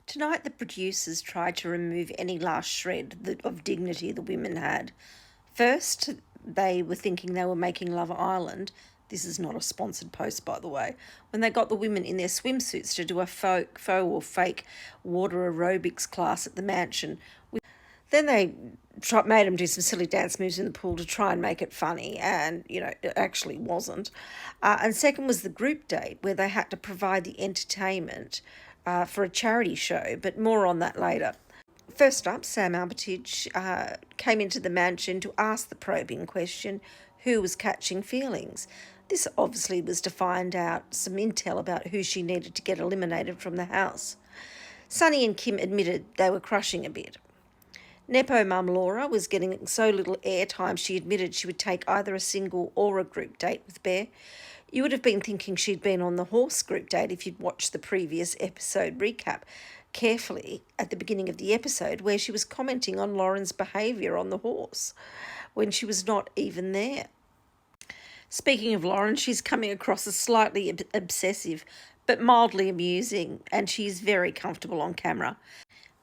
Tonight, the producers tried to remove any last shred of dignity the women had. First, they were thinking they were making Love Island. This is not a sponsored post, by the way. When they got the women in their swimsuits to do a faux or fake water aerobics class at the mansion. Then they made them do some silly dance moves in the pool to try and make it funny, and it actually wasn't. And second was the group date, where they had to provide the entertainment for a charity show, but more on that later. First up, Sam Armitage came into the mansion to ask the probing question, who was catching feelings? This obviously was to find out some intel about who she needed to get eliminated from the house. Sunny and Kim admitted they were crushing a bit. Nepo mum Laura was getting so little airtime she admitted she would take either a single or a group date with Bear. You would have been thinking she'd been on the horse group date if you'd watched the previous episode recap carefully at the beginning of the episode, where she was commenting on Lauren's behaviour on the horse when she was not even there. Speaking of Lauren, she's coming across as slightly obsessive but mildly amusing, and she's very comfortable on camera.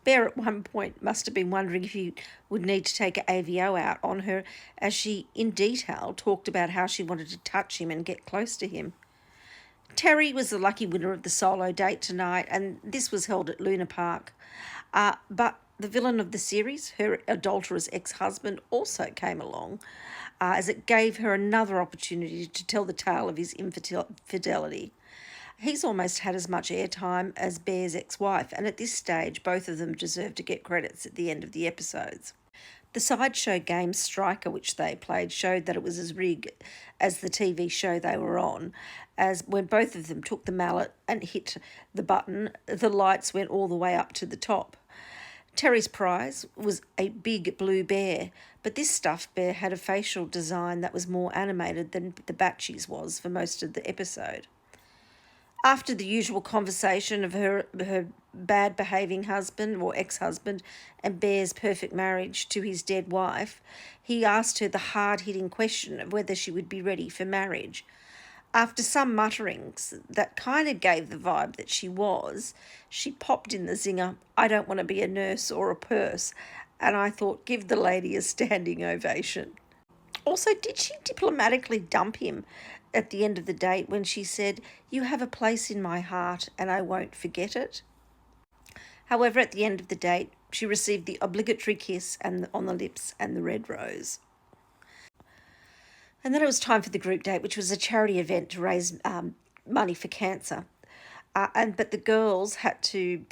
Bear at one point must have been wondering if he would need to take an AVO out on her, as she, in detail, talked about how she wanted to touch him and get close to him. Terry was the lucky winner of the solo date tonight, and this was held at Luna Park. But the villain of the series, her adulterous ex-husband, also came along, as it gave her another opportunity to tell the tale of his infidelity. He's almost had as much airtime as Bear's ex-wife, and at this stage, both of them deserve to get credits at the end of the episodes. The sideshow game Striker, which they played, showed that it was as rigged as the TV show they were on, as when both of them took the mallet and hit the button, the lights went all the way up to the top. Terry's prize was a big blue bear, but this stuffed bear had a facial design that was more animated than the Batchie's was for most of the episode. After the usual conversation of her bad behaving husband or ex-husband and Bear's perfect marriage to his dead wife, he asked her the hard-hitting question of whether she would be ready for marriage. After some mutterings that kind of gave the vibe that she was, she popped in the zinger, "I don't want to be a nurse or a purse," and I thought, give the lady a standing ovation. Also, did she diplomatically dump him at the end of the date when she said, "You have a place in my heart and I won't forget it"? However, at the end of the date, she received the obligatory kiss and on the lips and the red rose. And then it was time for the group date, which was a charity event to raise money for cancer. But the girls had to